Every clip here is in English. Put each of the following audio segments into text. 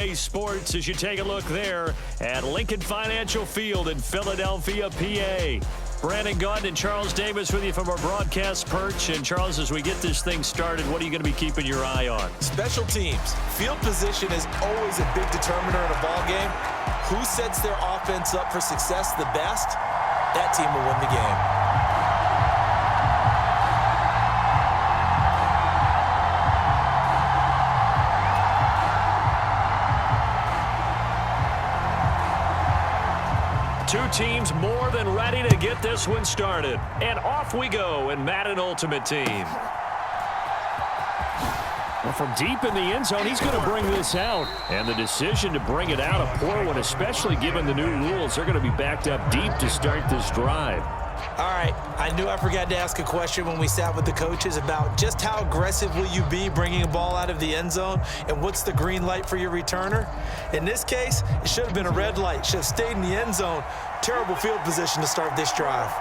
Sports as you take a look there at Lincoln Financial Field in Philadelphia, PA. Brandon Gaunt and Charles Davis with you from our broadcast perch. And Charles, as we get this thing started, what are you going to be keeping your eye on? Special teams. Field position is always a big determiner in a ball game. Who sets their offense up for success the best, that team will win the game. Two teams more than ready to get this one started. And off we go in Madden Ultimate Team. Well, from deep in the end zone, he's going to bring this out. And the decision to bring it out, a poor one, especially given the new rules. They're going to be backed up deep to start this drive. All right, I knew I forgot to ask a question when we sat with the coaches about just how aggressive will you be bringing a ball out of the end zone, and what's the green light for your returner? In this case, it should have been a red light. Should have stayed in the end zone. Terrible field position to start this drive.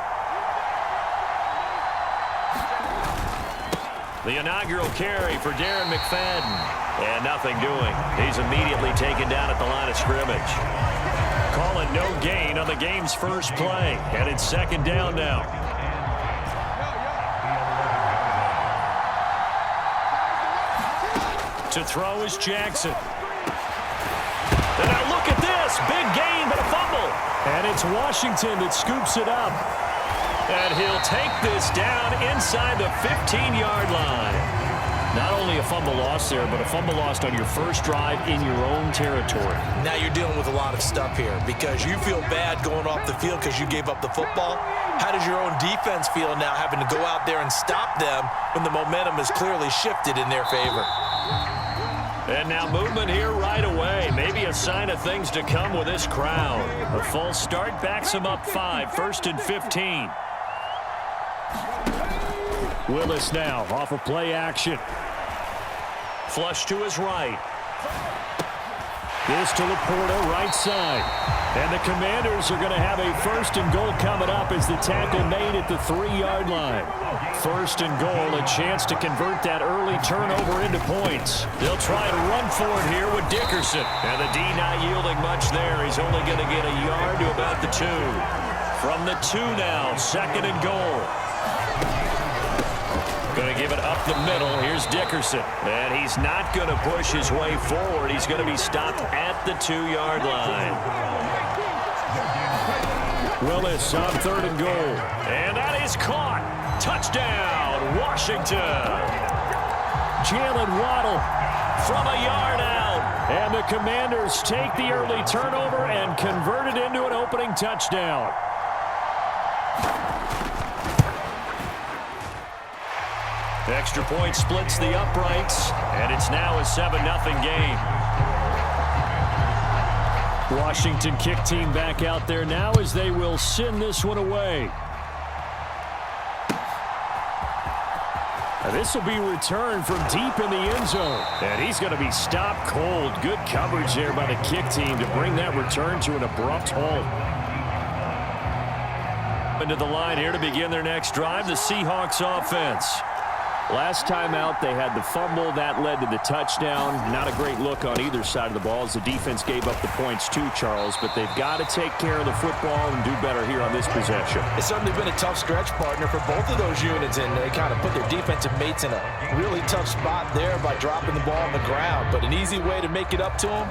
The inaugural carry for Darren McFadden. And nothing doing. He's immediately taken down at the line of scrimmage. Calling no gain on the game's first play. And it's second down now. To throw is Jackson. And now look at this. Big gain, but a fumble. And it's Washington that scoops it up. And he'll take this down inside the 15-yard line. Not only a fumble loss there, but a fumble lost on your first drive in your own territory. Now you're dealing with a lot of stuff here because you feel bad going off the field because you gave up the football. How does your own defense feel now having to go out there and stop them when the momentum is clearly shifted in their favor? And now movement here right away. Maybe a sign of things to come with this crowd. A false start backs him up 5, 1st and 15. Willis now off of play action. Flush to his right. This to Laporta, right side. And the Commanders are going to have a 1st and goal coming up as the tackle made at the 3-yard line. 1st and goal, a chance to convert that early turnover into points. They'll try to run for it here with Dickerson. And the D not yielding much there. He's only going to get a yard to about the 2. From the 2 now, 2nd and goal. Going to give it up the middle. Here's Dickerson. And he's not going to push his way forward. He's going to be stopped at the 2-yard line. Willis on 3rd and goal. And that is caught. Touchdown, Washington. Jalen Waddle from a yard out. And the Commanders take the early turnover and convert it into an opening touchdown. Extra point splits the uprights, and it's now a 7-0 game. Washington kick team back out there now as they will send this one away. This will be returned from deep in the end zone. And he's going to be stopped cold. Good coverage there by the kick team to bring that return to an abrupt halt. Into the line here to begin their next drive, the Seahawks offense. Last time out, they had the fumble. That led to the touchdown. Not a great look on either side of the ball as the defense gave up the points too, Charles. But they've got to take care of the football and do better here on this possession. It's certainly been a tough stretch, partner, for both of those units. And they kind of put their defensive mates in a really tough spot there by dropping the ball on the ground. But an easy way to make it up to them,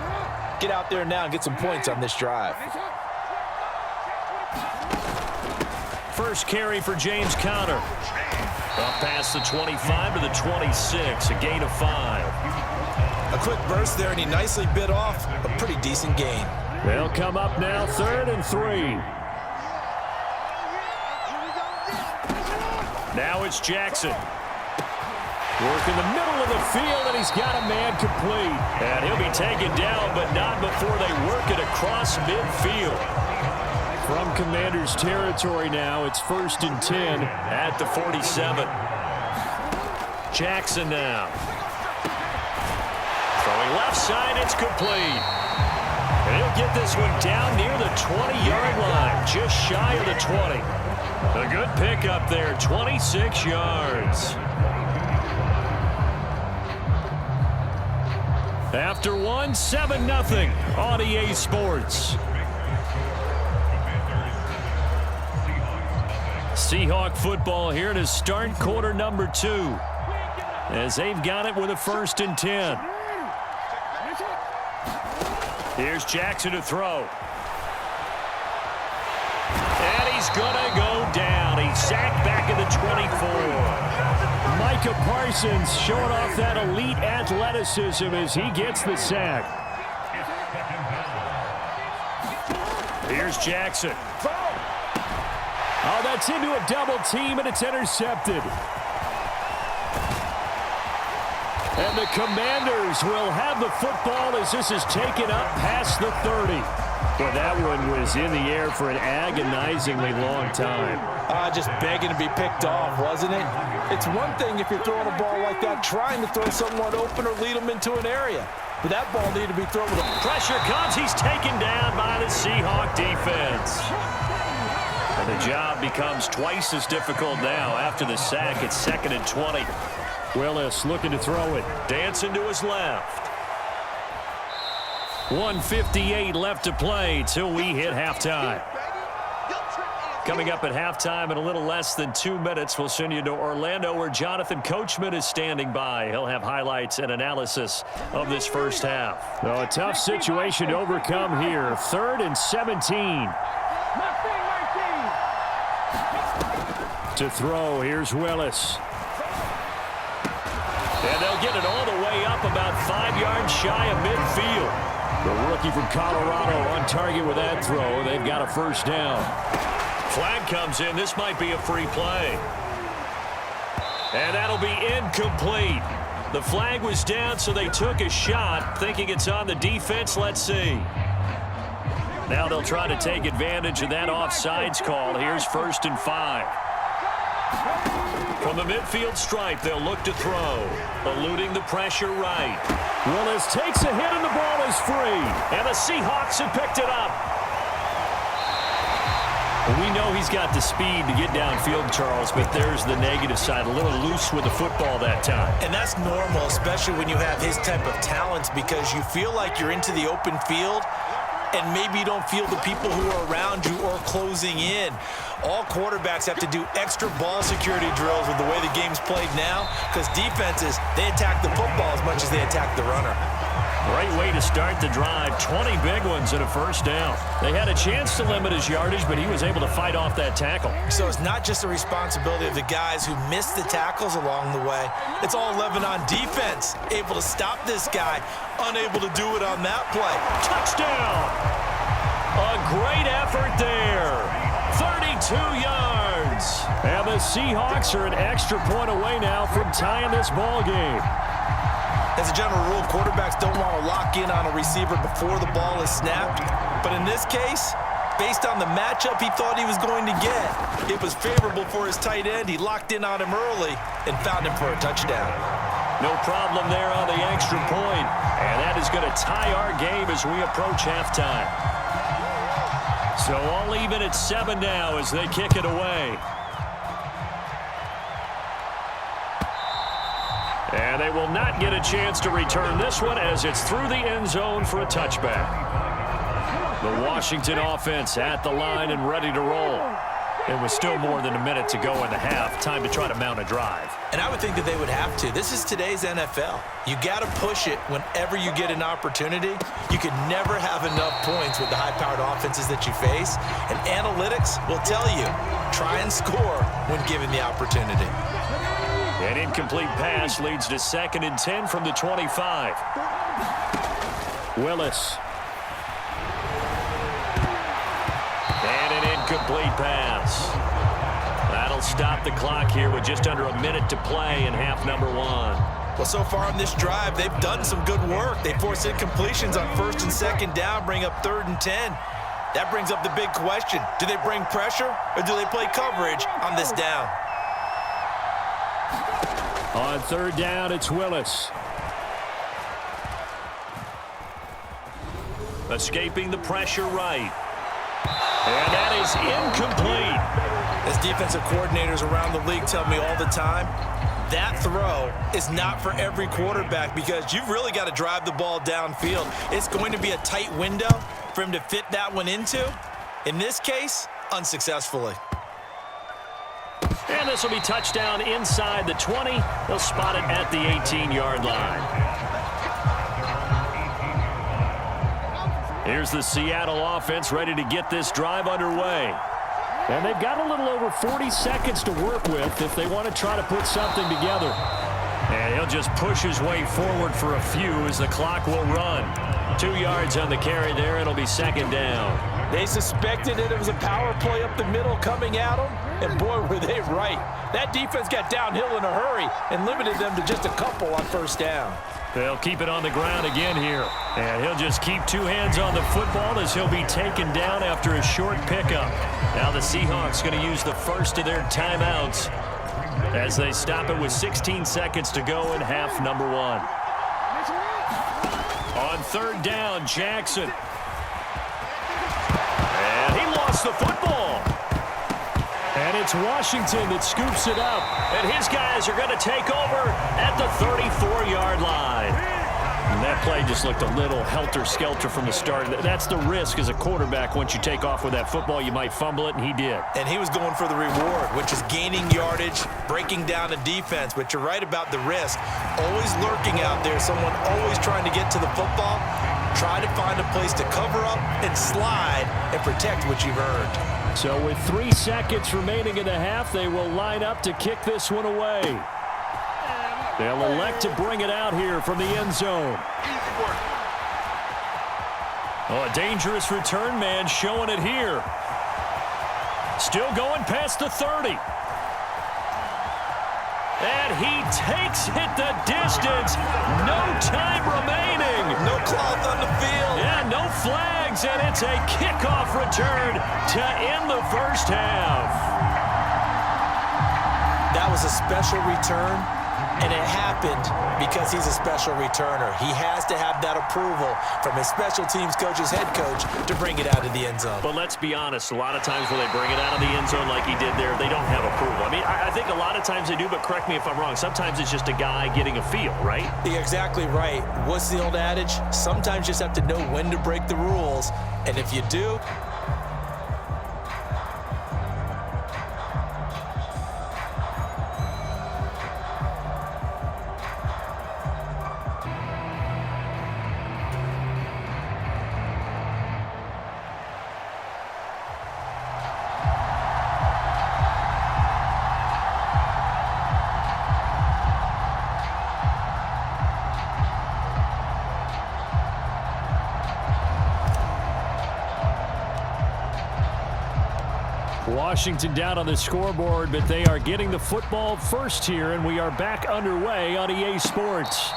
get out there now and get some points on this drive. First carry for James Conner. Up past the 25 to the 26, a gain of 5. A quick burst there, and he nicely bit off a pretty decent gain. They'll come up now, 3rd and 3. Now it's Jackson. Work in the middle of the field, and he's got a man complete. And he'll be taken down, but not before they work it across midfield. From Commanders territory now, it's 1st and 10 at the 47. Jackson now. Throwing left side, it's complete. And he'll get this one down near the 20-yard line, just shy of the 20. A good pickup there, 26 yards. After one, 7-0 on EA Sports. Seahawk football here to start quarter number 2. As they've got it with a 1st and 10. Here's Jackson to throw. And he's going to go down. He's sacked back at the 24. Micah Parsons showing off that elite athleticism as he gets the sack. Here's Jackson. Oh, that's into a double team, and it's intercepted. And the Commanders will have the football as this is taken up past the 30. Well, that one was in the air for an agonizingly long time. Just begging to be picked off, wasn't it? It's one thing if you're throwing a ball like that, trying to throw someone open or lead them into an area. But that ball needed to be thrown with a... Pressure comes. He's taken down by the Seahawk defense. And the job becomes twice as difficult now after the sack. It's 2nd and 20. Willis looking to throw it. Dancing to his left. 1:58 left to play till we hit halftime. Coming up at halftime in a little less than 2 minutes, we'll send you to Orlando where Jonathan Coachman is standing by. He'll have highlights and analysis of this first half. Oh, a tough situation to overcome here. 3rd and 17. To throw, here's Willis. And they'll get it all the way up about 5 yards shy of midfield. The rookie from Colorado on target with that throw. They've got a 1st down. Flag comes in. This might be a free play. And that'll be incomplete. The flag was down, so they took a shot, thinking it's on the defense. Let's see. Now they'll try to take advantage of that offsides call. Here's 1st and 5. From the midfield stripe, they'll look to throw. Eluding the pressure right. Willis takes a hit and the ball is free. And the Seahawks have picked it up. We know he's got the speed to get downfield, Charles, but there's the negative side. A little loose with the football that time. And that's normal, especially when you have his type of talents, because you feel like you're into the open field and maybe you don't feel the people who are around you or closing in. All quarterbacks have to do extra ball security drills with the way the game's played now, because defenses, they attack the football as much as they attack the runner. Great way to start the drive. 20 big ones and a 1st down. They had a chance to limit his yardage, but he was able to fight off that tackle. So it's not just the responsibility of the guys who missed the tackles along the way. It's all 11 on defense, able to stop this guy, unable to do it on that play. Touchdown! A great effort there. 32 yards. And the Seahawks are an extra point away now from tying this ball game. As a general rule, quarterbacks don't want to lock in on a receiver before the ball is snapped. But in this case, based on the matchup he thought he was going to get, it was favorable for his tight end. He locked in on him early and found him for a touchdown. No problem there on the extra point. And that is going to tie our game as we approach halftime. So all even at 7 now as they kick it away. And they will not get a chance to return this one as it's through the end zone for a touchback. The Washington offense at the line and ready to roll. It was still more than a minute to go in the half. Time to try to mount a drive. And I would think that they would have to. This is today's NFL. You got to push it whenever you get an opportunity. You can never have enough points with the high-powered offenses that you face. And analytics will tell you, try and score when given the opportunity. An incomplete pass leads to 2nd and 10 from the 25. Willis. And an incomplete pass. That'll stop the clock here with just under a minute to play in half number 1. Well, so far on this drive, they've done some good work. They forced incompletions on 1st and 2nd down, bring up 3rd and 10. That brings up the big question. Do they bring pressure or do they play coverage on this down? On 3rd down, it's Willis. Escaping the pressure right. And that is incomplete. As defensive coordinators around the league tell me all the time, that throw is not for every quarterback because you've really got to drive the ball downfield. It's going to be a tight window for him to fit that one into. In this case, unsuccessfully. And this will be touchdown inside the 20. They'll spot it at the 18-yard line. Here's the Seattle offense ready to get this drive underway. And they've got a little over 40 seconds to work with if they want to try to put something together. And he'll just push his way forward for a few as the clock will run. 2 yards on the carry there. It'll be second down. They suspected that it was a power play up the middle coming at them, and boy, were they right. That defense got downhill in a hurry and limited them to just a couple on first down. They'll keep it on the ground again here. And he'll just keep 2 hands on the football as he'll be taken down after a short pickup. Now the Seahawks going to use the first of their timeouts as they stop it with 16 seconds to go in half number 1. On third down, Jackson. And he lost the football. And it's Washington that scoops it up. And his guys are going to take over at the 34-yard line. And that play just looked a little helter-skelter from the start. That's the risk as a quarterback. Once you take off with that football, you might fumble it, and he did. And he was going for the reward, which is gaining yardage, breaking down a defense. But you're right about the risk. Always lurking out there, someone always trying to get to the football. Try to find a place to cover up and slide and protect what you've earned. So with 3 seconds remaining in the half, they will line up to kick this one away. They'll elect to bring it out here from the end zone. Oh, a dangerous return man showing it here. Still going past the 30. And he takes it the distance. No time remaining. No cloth on the field. Yeah, no flags, and it's a kickoff return to end the first half. That was a special return, and it happened because he's a special returner. He has to have that approval from his special teams coach's head coach to bring it out of the end zone. But let's be honest, a lot of times when they bring it out of the end zone like he did there, they don't have approval. I mean, I think a lot of times they do, but correct me if I'm wrong. Sometimes it's just a guy getting a feel, right? You're exactly right. What's the old adage? Sometimes you just have to know when to break the rules, and if you do, Washington down on the scoreboard, but they are getting the football first here, and we are back underway on EA Sports.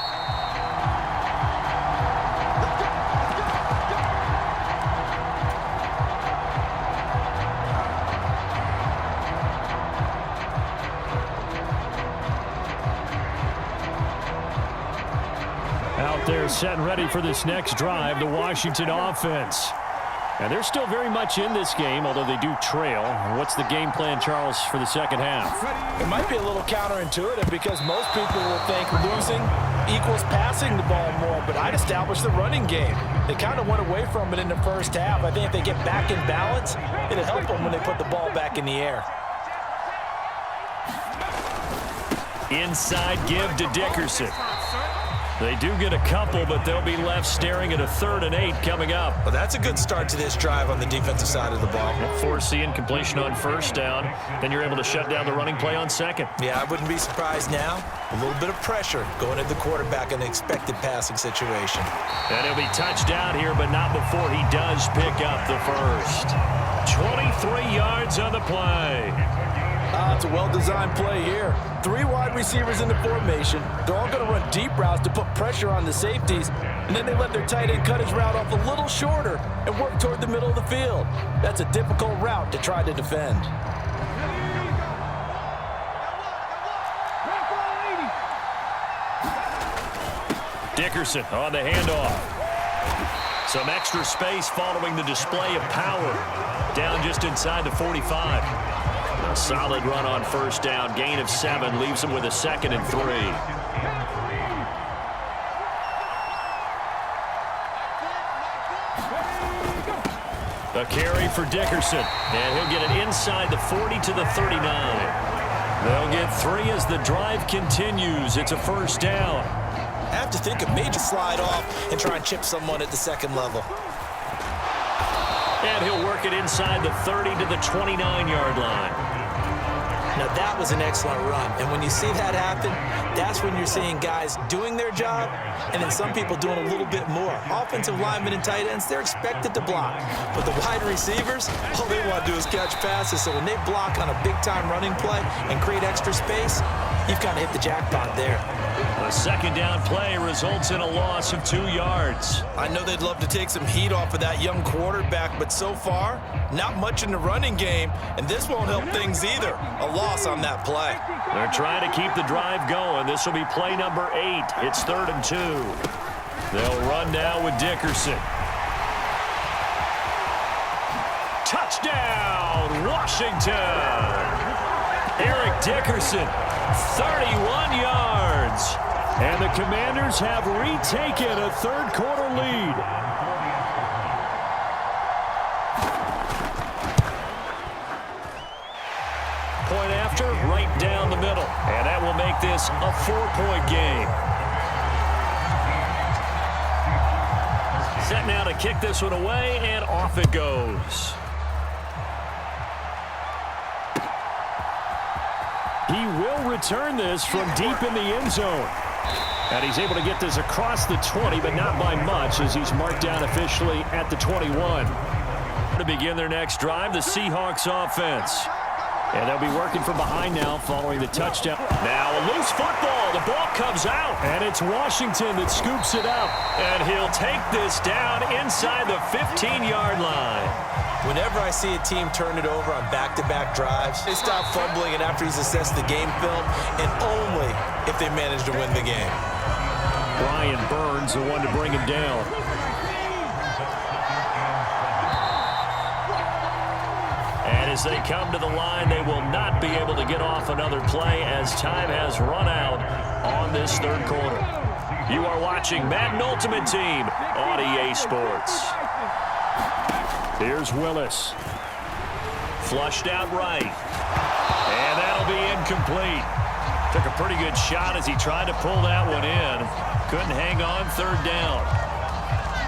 Out there set and ready for this next drive, the Washington offense. And they're still very much in this game, although they do trail. What's the game plan, Charles, for the second half? it might be a little counterintuitive because most people will think losing equals passing the ball more, but I'd establish the running game. They kind of went away from it in the first half. I think if they get back in balance, it'll help them when they put the ball back in the air. Inside give to Dickerson. They do get a couple, but they'll be left staring at a 3rd and 8 coming up. Well, that's a good start to this drive on the defensive side of the ball. Force the incompletion on first down. Then you're able to shut down the running play on second. Yeah, I wouldn't be surprised now. A little bit of pressure going at the quarterback in an expected passing situation. And he'll be touched down here, but not before he does pick up the first. 23 yards on the play. It's a well-designed play here. 3 wide receivers in the formation. They're all going to run deep routes to put pressure on the safeties, and then they let their tight end cut his route off a little shorter and work toward the middle of the field. That's a difficult route to try to defend. Dickerson on the handoff. Some extra space following the display of power. Down just inside the 45. Solid run on first down. Gain of 7 leaves him with a 2nd and 3. A carry for Dickerson, and he'll get it inside the 40 to the 39. They'll get 3 as the drive continues. It's a first down. I have to think of major slide off and try and chip someone at the second level. And he'll work it inside the 30 to the 29-yard line. Now, that was an excellent run. And when you see that happen, that's when you're seeing guys doing their job and then some people doing a little bit more. Offensive linemen and tight ends, they're expected to block. But the wide receivers, all they want to do is catch passes. So when they block on a big-time running play and create extra space, you've kind of hit the jackpot there. A second down play results in a loss of 2 yards. I know they'd love to take some heat off of that young quarterback, but so far, not much in the running game, and this won't help things either. A loss on that play. They're trying to keep the drive going. This will be play number 8. It's 3rd and 2. They'll run now with Dickerson. Touchdown, Washington! Eric Dickerson, 31 yards. And the Commanders have retaken a third-quarter lead. Point after, right down the middle. And that will make this a 4-point game. Set now to kick this one away, and off it goes. He will return this from deep in the end zone. And he's able to get this across the 20, but not by much, as he's marked down officially at the 21. To begin their next drive, the Seahawks offense. And they'll be working from behind now following the touchdown. Now a loose football. The ball comes out. And it's Washington that scoops it up. And he'll take this down inside the 15-yard line. Whenever I see a team turn it over on back-to-back drives, they stop fumbling and after he's assessed the game film, and only if they manage to win the game. Brian Burns, the one to bring him down. And as they come to the line, they will not be able to get off another play as time has run out on this third quarter. You are watching Madden Ultimate Team on EA Sports. Here's Willis. Flushed out right. And that'll be incomplete. Took a pretty good shot as he tried to pull that one in. Couldn't hang on, third down.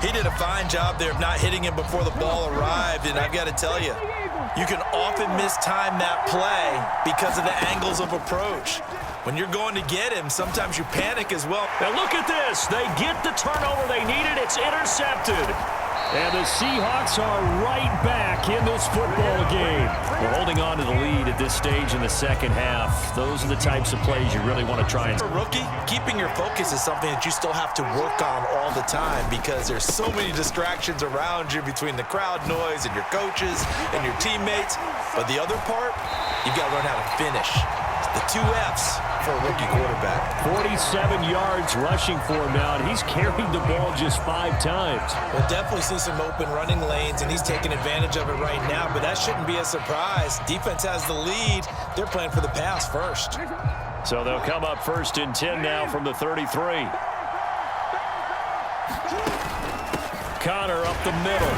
He did a fine job there of not hitting him before the ball arrived, and I've got to tell you, you can often mistime that play because of the angles of approach. When you're going to get him, sometimes you panic as well. Now look at this. They get the turnover they needed. It's intercepted. And the Seahawks are right back in this football game. We're holding on to the lead at this stage in the second half. Those are the types of plays you really want to try and... For a rookie, keeping your focus is something that you still have to work on all the time because there's so many distractions around you between the crowd noise and your coaches and your teammates. But the other part, you've got to learn how to finish. The 2 F's for a rookie quarterback. 47 yards rushing for him now, and he's carried the ball just 5 times. We'll definitely see some open running lanes, and he's taking advantage of it right now, but that shouldn't be a surprise. Defense has the lead. They're playing for the pass first. So they'll come up 1st and 10 now from the 33. Connor up the middle.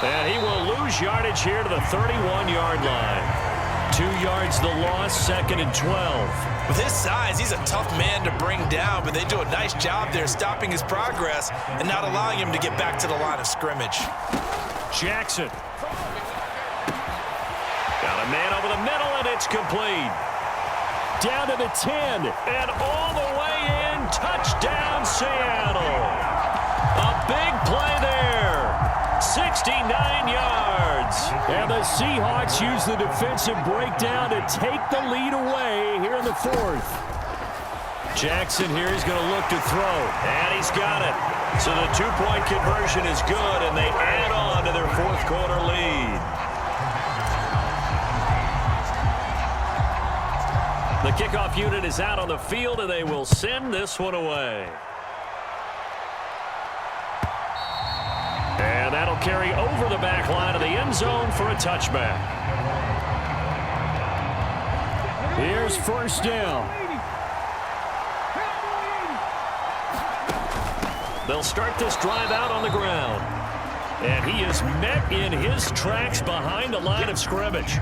And he will lose yardage here to the 31-yard line. 2 yards the loss, 2nd and 12. With his size, he's a tough man to bring down, but they do a nice job there stopping his progress and not allowing him to get back to the line of scrimmage. Jackson. Got a man over the middle, and it's complete. Down to the 10, and all the way in. Touchdown, Seattle. A big play there. 69 yards. And the Seahawks use the defensive breakdown to take the lead away here in the 4th. Jackson here is going to look to throw. And he's got it. So the 2-point conversion is good, and they add on to their 4th quarter lead. The kickoff unit is out on the field, and they will send this one away. And that'll carry over the back line of the end zone for a touchback. Here's first down. They'll start this drive out on the ground. And he is met in his tracks behind the line of scrimmage.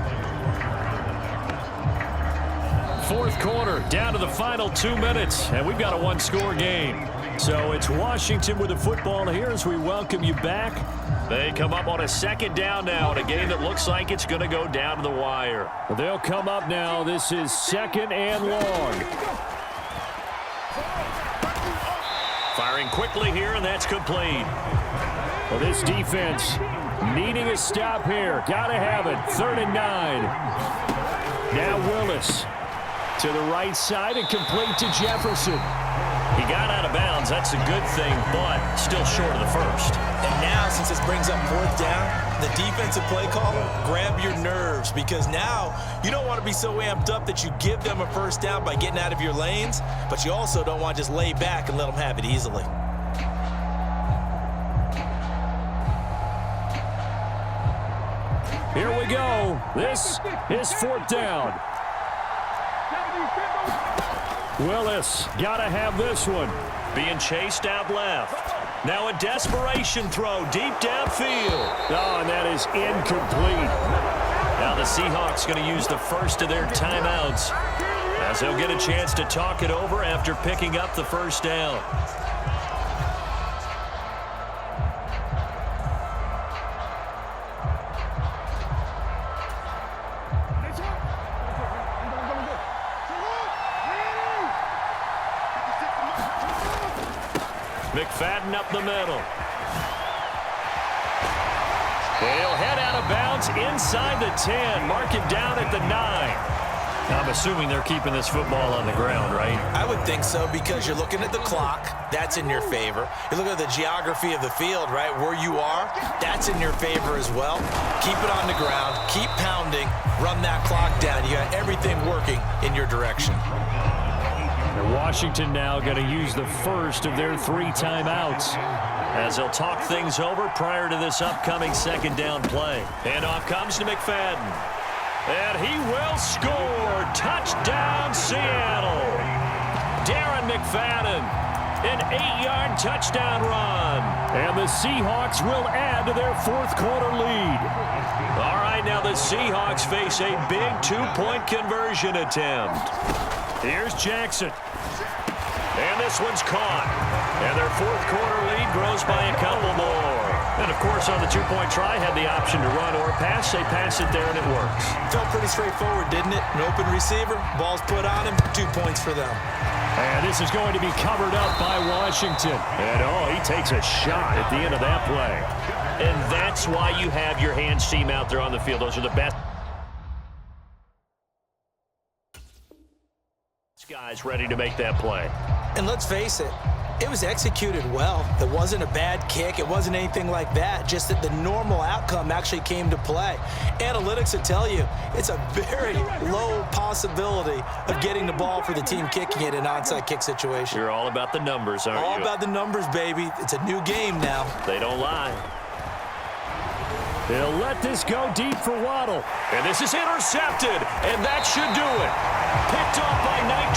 Fourth quarter, down to the final 2 minutes, and we've got a one-score game. So it's Washington with the football here as we welcome you back. They come up on a second down now in a game that looks like it's going to go down to the wire. They'll come up now. This is second and long. Firing quickly here, and that's complete. Well, this defense needing a stop here. Got to have it. 3rd and 9. Now Willis to the right side and complete to Jefferson. He got out of bounds. That's a good thing, but still short of the first. And now, since this brings up 4th down, the defensive play caller, grab your nerves, because now you don't want to be so amped up that you give them a first down by getting out of your lanes, but you also don't want to just lay back and let them have it easily. Here we go. This is 4th down. Willis got to have this one. Being chased out left. Now a desperation throw deep downfield. Oh, and that is incomplete. Now the Seahawks going to use the first of their timeouts as they'll get a chance to talk it over after picking up the first down. McFadden up the middle. He'll head out of bounds inside the 10. Mark him down at the 9. I'm assuming they're keeping this football on the ground, right? I would think so, because you're looking at the clock. That's in your favor. You look at the geography of the field, right? Where you are, that's in your favor as well. Keep it on the ground. Keep pounding. Run that clock down. You got everything working in your direction. And Washington now going to use the first of their 3 timeouts as they'll talk things over prior to this upcoming second down play. And off comes to McFadden. And he will score. Touchdown, Seattle. Darren McFadden, an 8-yard touchdown run. And the Seahawks will add to their 4th quarter lead. All right, now the Seahawks face a big 2-point conversion attempt. Here's Jackson. And this one's caught. And their 4th quarter lead grows by a couple more. And, of course, on the 2-point try, had the option to run or pass. They pass it there, and it works. Felt pretty straightforward, didn't it? An open receiver, ball's put on him, 2 points for them. And this is going to be covered up by Washington. And, oh, he takes a shot at the end of that play. And that's why you have your hands team out there on the field. Those are the best guys ready to make that play. And let's face it, it was executed well. It wasn't a bad kick. It wasn't anything like that. Just that the normal outcome actually came to play. Analytics will tell you it's a very low possibility of getting the ball for the team kicking it in an onside kick situation. You're all about the numbers, aren't you? All about the numbers, baby. It's a new game now. They don't lie. They'll let this go deep for Waddle. And this is intercepted, and that should do it. Picked off by 19.